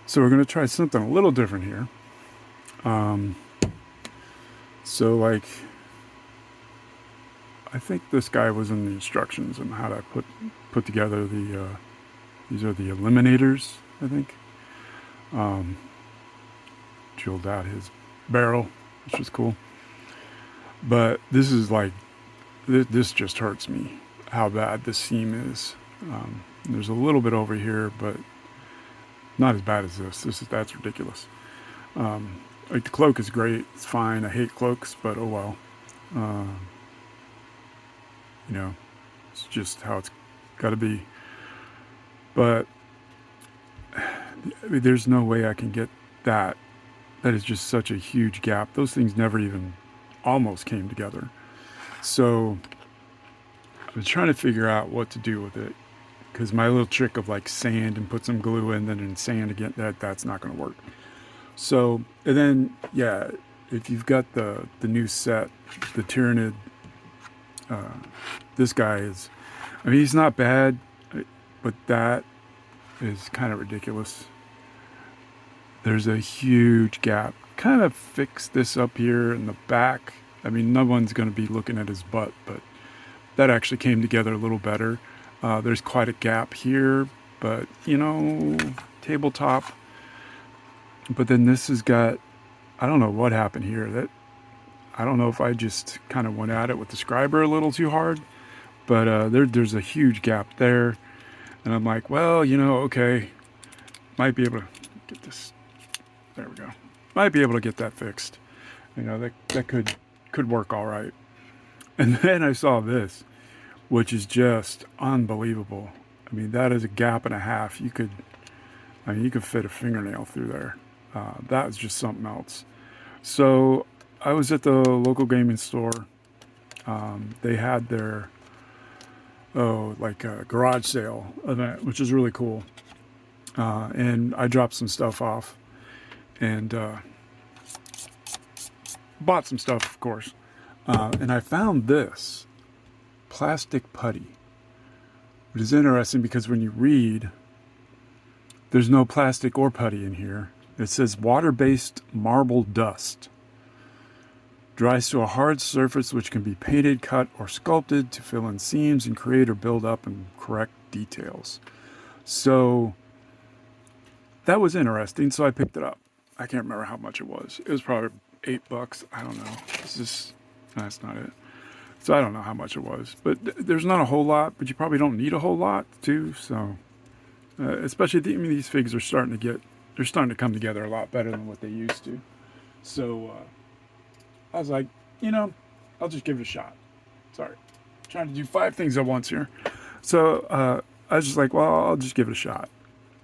So we're going to try something a little different here. So like, I think this guy was in the instructions on how to put together these are the eliminators, I think. Drilled out his barrel, which is cool. But this is like, this just hurts me how bad this seam is. There's a little bit over here, but not as bad as this. That's ridiculous. Like the cloak is great, it's fine. I hate cloaks, but oh well. Uh, you know, it's just how it's got to be. But I mean, there's no way I can get that. That is just such a huge gap. Those things never even almost came together. So I was trying to figure out what to do with it because my little trick of like sand and put some glue in, then in sand again, that's not going to work. So and then yeah, if you've got the new set, the Tyrannid, this guy is. I mean, he's not bad, but that is kind of ridiculous. There's a huge gap. Kind of fix this up here in the back. I mean, no one's going to be looking at his butt, but that actually came together a little better. There's quite a gap here, but you know, tabletop. But then this has got, I don't know what happened here. That I don't know if I just kind of went at it with the scriber a little too hard, but there's a huge gap there, and I'm like, well, you know, okay, might be able to get this. There we go. Might be able to get that fixed. You know, that could work all right. And then I saw this, which is just unbelievable. I mean, that is a gap and a half. You could fit a fingernail through there. That was just something else. So I was at the local gaming store. They had their like a garage sale event, which is really cool. And I dropped some stuff off and bought some stuff, of course. And I found this plastic putty, which is interesting because when you read, there's no plastic or putty in here. It says water-based marble dust. Dries to a hard surface which can be painted, cut, or sculpted to fill in seams and create or build up and correct details. So that was interesting, so I picked it up. I can't remember how much it was. It was probably $8. I don't know. That's not it. So I don't know how much it was, but there's not a whole lot. But you probably don't need a whole lot too. So especially these figs are they're starting to come together a lot better than what they used to. So I was like, you know, I'll just give it a shot. Sorry, I'm trying to do 5 things at once here. So I was just like, well, I'll just give it a shot,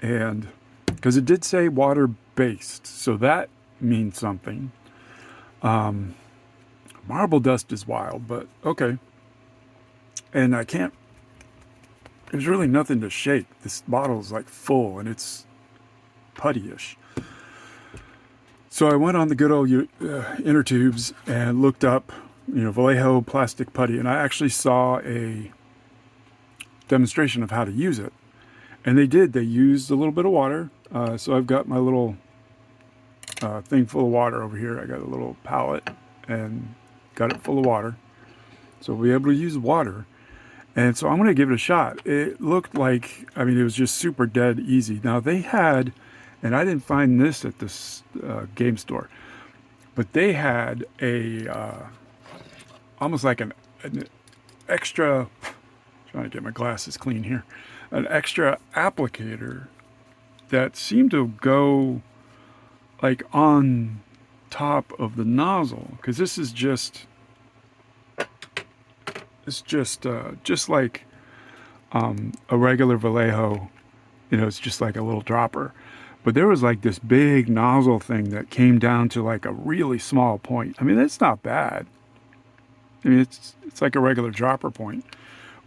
and because it did say water based, so that means something. Marble dust is wild, but okay. And I can't. There's really nothing to shake. This bottle is like full, and it's putty-ish. So I went on the good old inner tubes and looked up, you know, Vallejo plastic putty, and I actually saw a demonstration of how to use it. And they did. They used a little bit of water. So I've got my little thing full of water over here. I got a little pallet and got it full of water. So we'll be able to use water. And so I'm going to give it a shot. It looked like, I mean, it was just super dead easy. Now they had, and I didn't find this at this game store, but they had almost like an extra, trying to get my glasses clean here, an extra applicator that seemed to go like on top of the nozzle, because this is just like a regular Vallejo. You know, it's just like a little dropper. But there was like this big nozzle thing that came down to like a really small point. I mean, it's not bad. I mean, it's like a regular dropper point.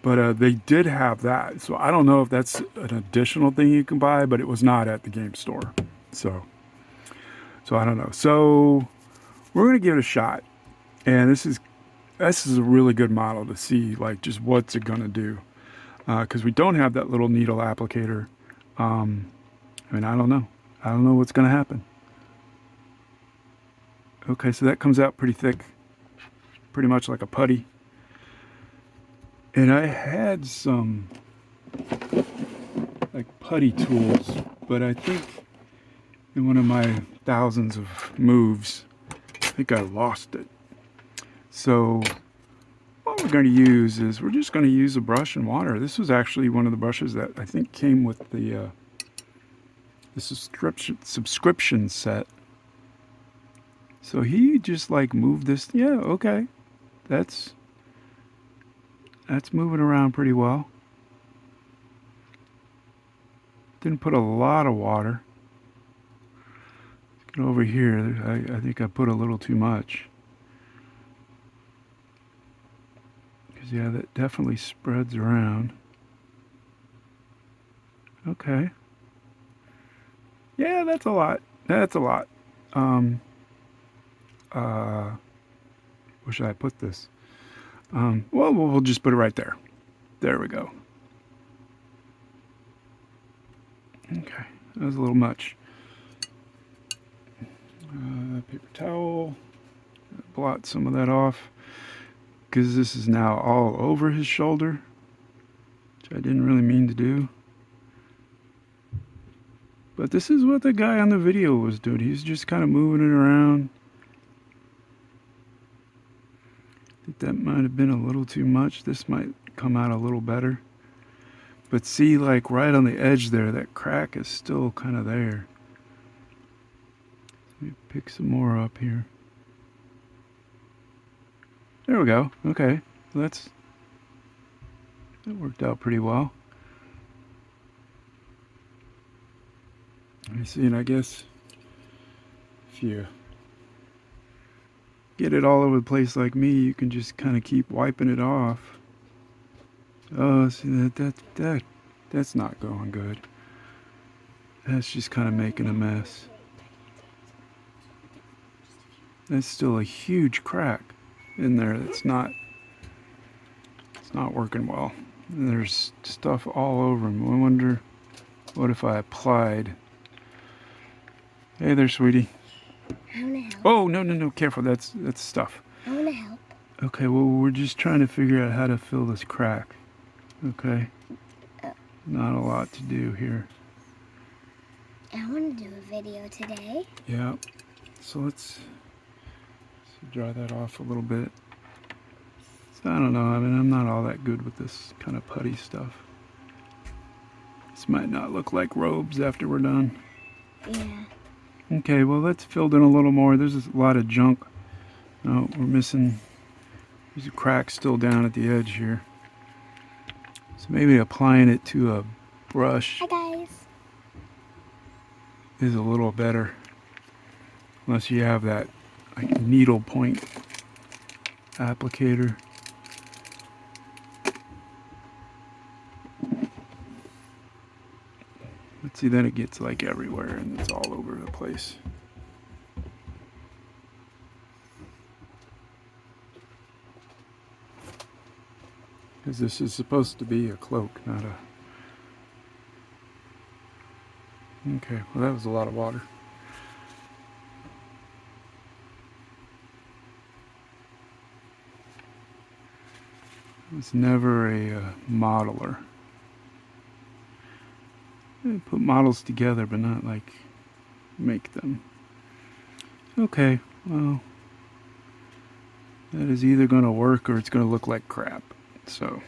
But they did have that. So I don't know if that's an additional thing you can buy, but it was not at the game store. So I don't know. So we're going to give it a shot. And this is a really good model to see, like, just what's it going to do. Because we don't have that little needle applicator. I mean, I don't know. I don't know what's going to happen. Okay, so that comes out pretty thick. Pretty much like a putty. And I had some like putty tools, but I think in one of my thousands of moves, I think I lost it. So what we're going to use is we're just going to use a brush and water. This was actually one of the brushes that I think came with the subscription set. So he just like moved this. Yeah, okay. That's moving around pretty well. Didn't put a lot of water. Let's get over here. I think I put a little too much. Because yeah, that definitely spreads around. Okay. Yeah, that's a lot. That's a lot. Where should I put this? Well, we'll just put it right there. There we go. Okay, that was a little much. Paper towel. Blot some of that off. Because this is now all over his shoulder. Which I didn't really mean to do. But this is what the guy on the video was doing. He's just kind of moving it around. I think that might have been a little too much. This might come out a little better. But see, like right on the edge there, that crack is still kind of there. Let me pick some more up here. There we go. Okay, that worked out pretty well. Let me see, and I guess if you get it all over the place like me, you can just kind of keep wiping it off. Oh, see that's not going good. That's just kind of making a mess. That's still a huge crack in there. It's not working well. And there's stuff all over him. I wonder what if I applied. Hey there, sweetie. I wanna help. Oh, no, careful. That's stuff. I wanna help. Okay, well, we're just trying to figure out how to fill this crack. Okay? Not a lot to do here. I want to do a video today. Yeah. So let's dry that off a little bit. So I don't know. I mean, I'm not all that good with this kind of putty stuff. This might not look like robes after we're done. Yeah. Okay, well, let's fill in a little more. There's a lot of junk. No, we're missing. There's a crack still down at the edge here. So maybe applying it to a brush Hi, guys. is a little better. Unless you have that like needle point applicator. Let's see, then it gets like everywhere and it's all over the place. Because this is supposed to be a cloak, not a... Okay, well that was a lot of water. I was never a modeler. I put models together, but not like make them. Okay, well, that is either going to work or it's going to look like crap. So,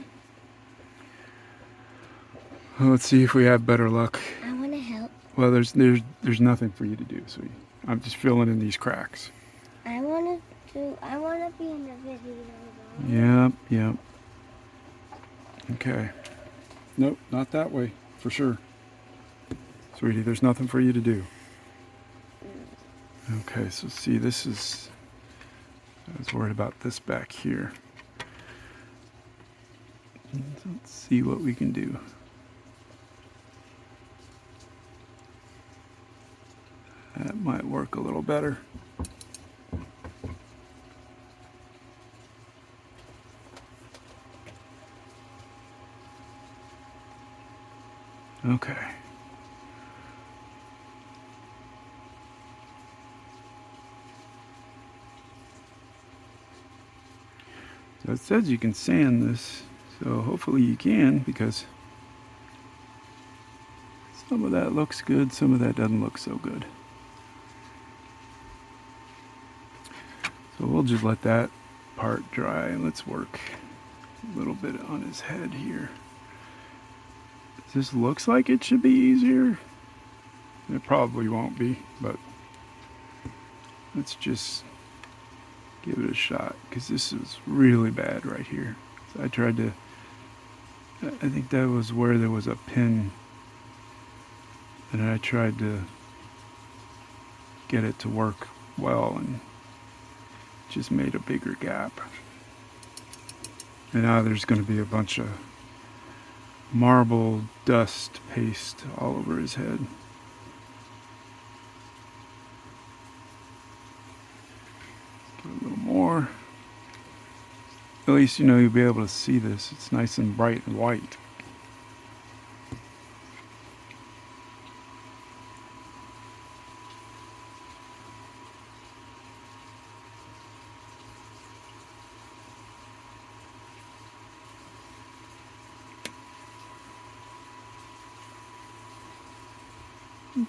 well, let's see if we have better luck. I want to help. Well, there's nothing for you to do, sweetie. I'm just filling in these cracks. I want to be in the video. Yep. Okay. Nope, not that way, for sure. Sweetie, there's nothing for you to do. Okay, so see, I was worried about this back here. Let's see what we can do. That might work a little better. Okay. So it says you can sand this, so hopefully you can, because some of that looks good, some of that doesn't look so good. So we'll just let that part dry and let's work a little bit on his head here. This looks like it should be easier. It probably won't be, but let's just give it a shot, because this is really bad right here. So I tried to, I think that was where there was a pin, and I tried to get it to work well and just made a bigger gap. And now there's going to be a bunch of marble dust paste all over his head. Give it a little more. At least, you know, you'll be able to see this. It's nice and bright and white.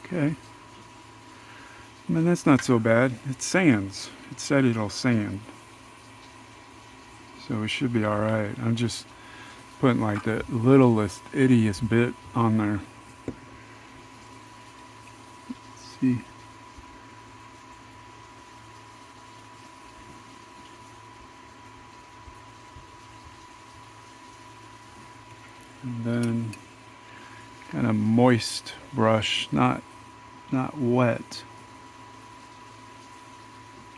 Okay. I mean, that's not so bad. It sands. It said it'll sand. So it should be alright. I'm just putting like the littlest, ittiest bit on there. Let's see. And then kind of moist brush, not wet.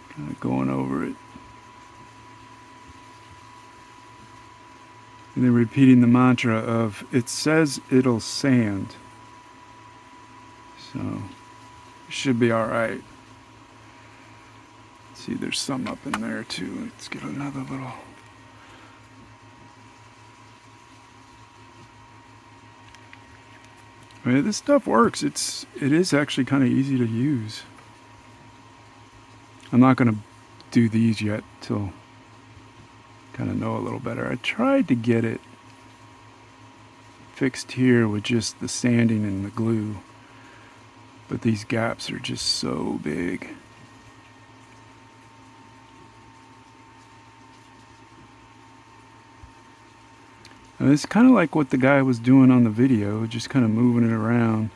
Kind of going over it. And then repeating the mantra of, it says it'll sand. So it should be alright. See, there's some up in there too. Let's get another little. I mean, this stuff works. It is actually kind of easy to use. I'm not going to do these yet till kind of know a little better. I tried to get it fixed here with just the sanding and the glue, but these gaps are just so big. And it's kind of like what the guy was doing on the video, just kind of moving it around.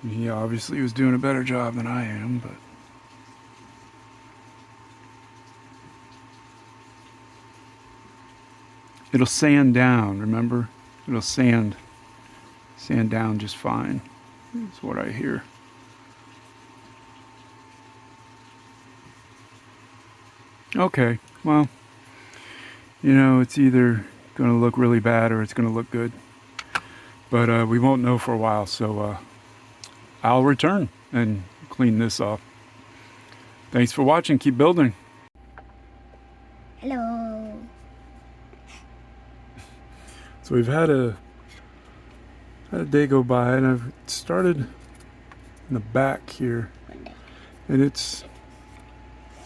And he obviously was doing a better job than I am, but it'll sand down, remember? It'll sand down just fine. That's what I hear. Okay, well, you know, it's either going to look really bad or it's going to look good. But we won't know for a while, so I'll return and clean this off. Thanks for watching. Keep building. Hello. So we've had a day go by, and I've started in the back here, and it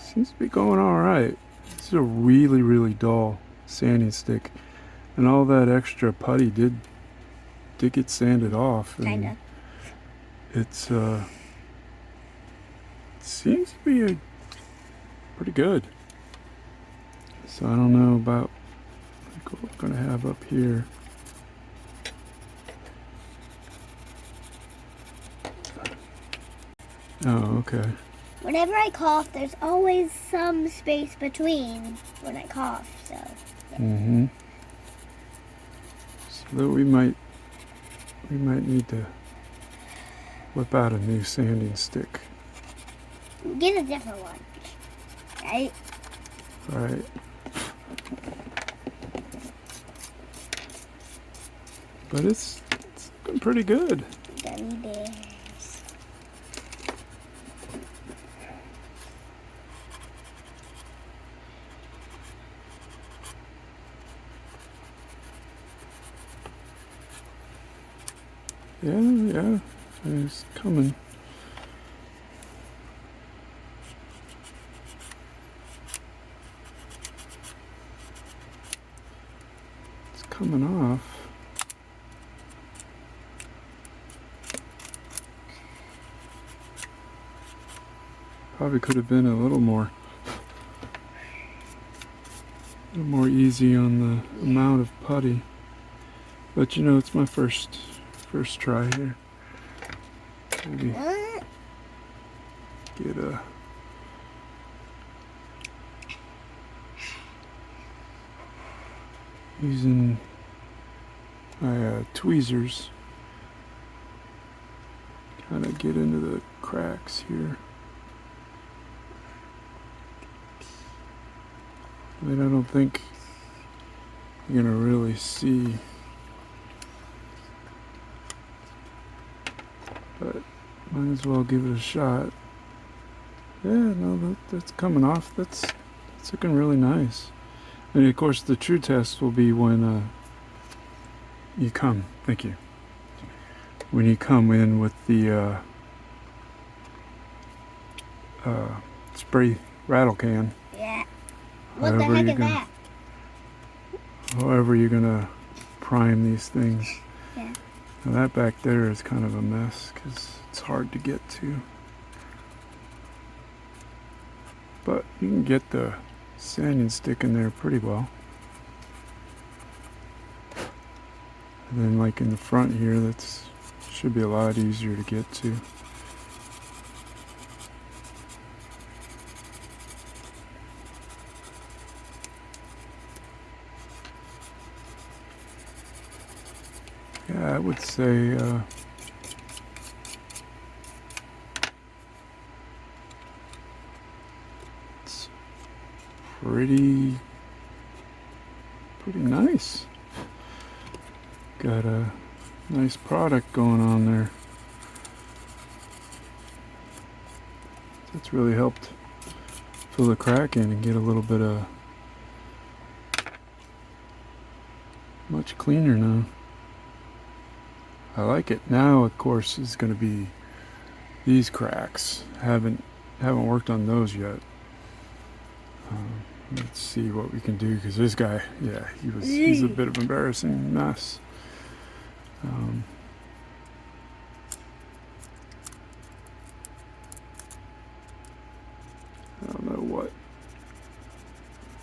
seems to be going all right. This is a really, really dull sanding stick, and all that extra putty did get sanded off. Kinda. It seems to be pretty good. So I don't know about what we're gonna have up here. Oh, okay. Whenever I cough, there's always some space between when I cough, so. Mm-hmm. So we might need to whip out a new sanding stick. Get a different one, right? Right. But it's looking pretty good. Gummy bears. Yeah, it's coming. coming off. Probably could have been a little more easy on the amount of putty. But you know, it's my first try here. Maybe get using my tweezers, kind of get into the cracks here. I mean, I don't think you're gonna really see, but might as well give it a shot. Yeah, no, that's coming off. That's looking really nice. And of course, the true test will be when you come. Thank you. When you come in with the spray rattle can. Yeah. What the heck is that? However you're gonna prime these things. Yeah. Now that back there is kind of a mess because it's hard to get to. But you can get the sanding stick in there pretty well. And then like in the front here, that's should be a lot easier to get to. Yeah, I would say it's pretty nice. Got a nice product going on there. That's really helped fill the crack in and get a little bit of much cleaner now. I like it. Now, of course, is going to be these cracks. Haven't worked on those yet. Let's see what we can do, because this guy, yeah, he's a bit of an embarrassing mess. I don't know what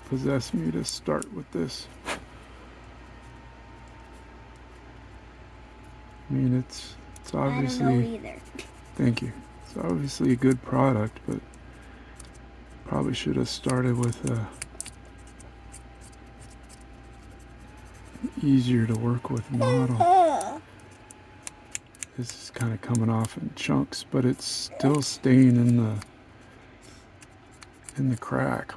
possessed me to start with this. I mean, it's obviously. I don't know either. Thank you. It's obviously a good product, but probably should have started with easier to work with model. This is kind of coming off in chunks, but it's still staying in the crack.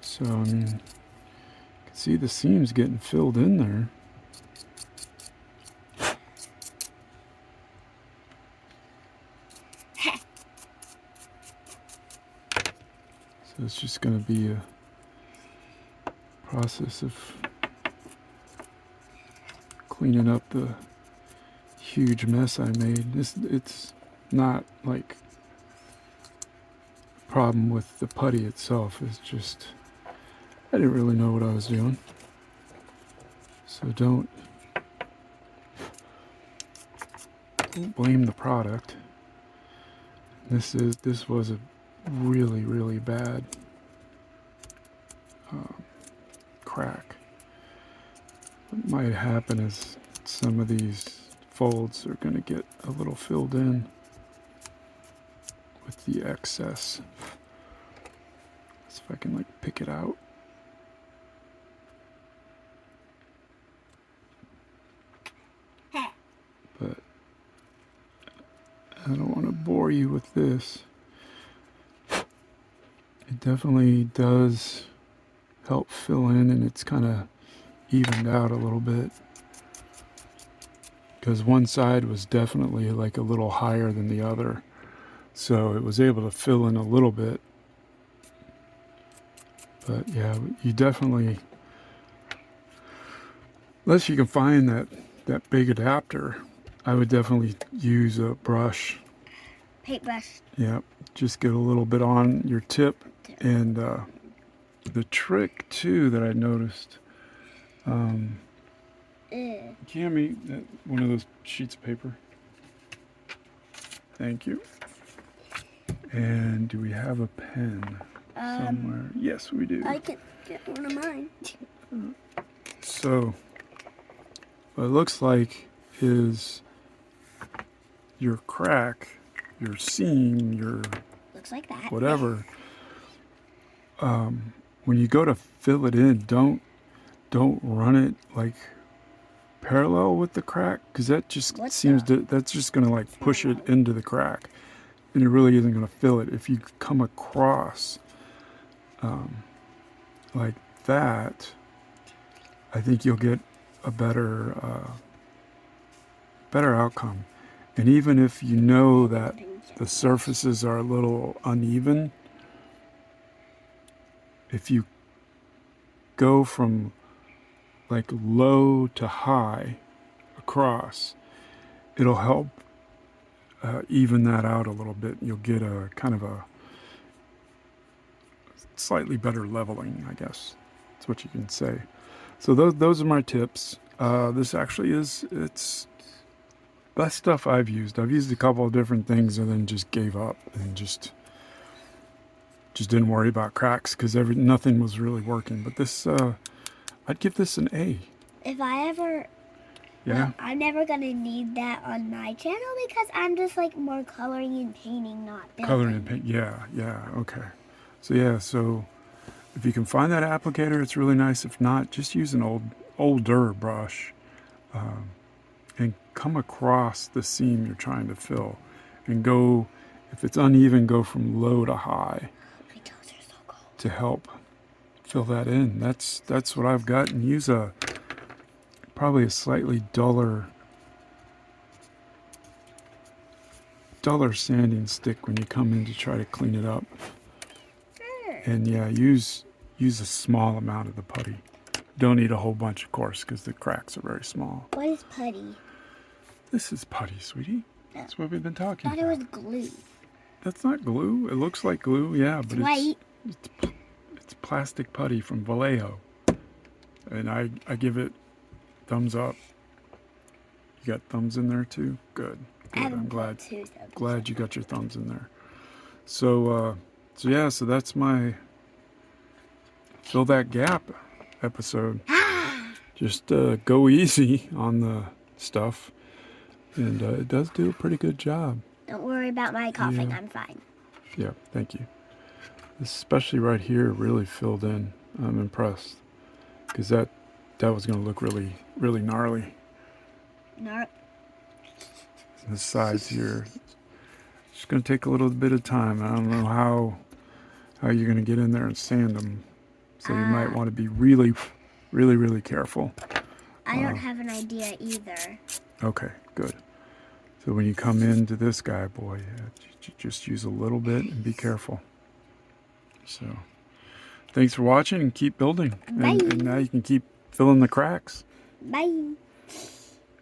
So I mean, you can see the seams getting filled in there. So it's just going to be a process of cleaning up the huge mess I made. It's not like a problem with the putty itself. It's just I didn't really know what I was doing. So don't blame the product. This was a really bad crack. What might happen is some of these folds are going to get a little filled in with the excess. See if I can like pick it out. But I don't want to bore you with this. It definitely does help fill in, and it's kind of evened out a little bit. Because one side was definitely like a little higher than the other. So it was able to fill in a little bit. But yeah, you definitely, unless you can find that big adapter, I would definitely use a brush. Paintbrush. Yep, just get a little bit on your tip. And the trick too that I noticed Cammy, one of those sheets of paper. Thank you. And do we have a pen somewhere? Yes, we do. I can get one of mine. So, what it looks like is your crack, your seam, your Looks like that. whatever. When you go to fill it in, don't run it like parallel with the crack, because that just that's just gonna like push it into the crack, and it really isn't gonna fill it. If you come across like that, I think you'll get a better outcome. And even if you know that the surfaces are a little uneven, if you go from like low to high across, it'll help even that out a little bit. You'll get a kind of a slightly better leveling, I guess. That's what you can say. So those are my tips. This actually it's best stuff I've used. I've used a couple of different things and then just gave up and just didn't worry about cracks because nothing was really working. But this, I'd give this an A. If I ever... Yeah? Well, I'm never going to need that on my channel because I'm just like more coloring and painting, not building. Coloring and paint, yeah, okay. So if you can find that applicator, it's really nice. If not, just use an older brush and come across the seam you're trying to fill. And go, if it's uneven, go from low to high. My toes are so cold. To help fill that in. That's what I've got. And use probably a slightly duller sanding stick when you come in to try to clean it up. And yeah, use a small amount of the putty. Don't need a whole bunch, of course, because the cracks are very small. What is putty? This is putty, sweetie. That's what we've been talking I about. thought it was glue. That's not glue. It looks like glue, yeah, but White. it's plastic putty from Vallejo. And I give it thumbs up. You got thumbs in there too? Good. I'm glad you got your thumbs in there. So that's my Fill That Gap episode. Just go easy on the stuff, and it does do a pretty good job. Don't worry about my coughing. Yeah. I'm fine. Yeah, thank you. Especially right here, really filled in. I'm impressed because that was going to look really, really gnarly. No. The sides here, it's going to take a little bit of time. I don't know how you're going to get in there and sand them, so you might want to be really, really, really careful. I don't have an idea either. Okay, good. So when you come into this guy, boy, just use a little bit and be careful. So thanks for watching and keep building. Bye. And now you can keep filling the cracks. Bye.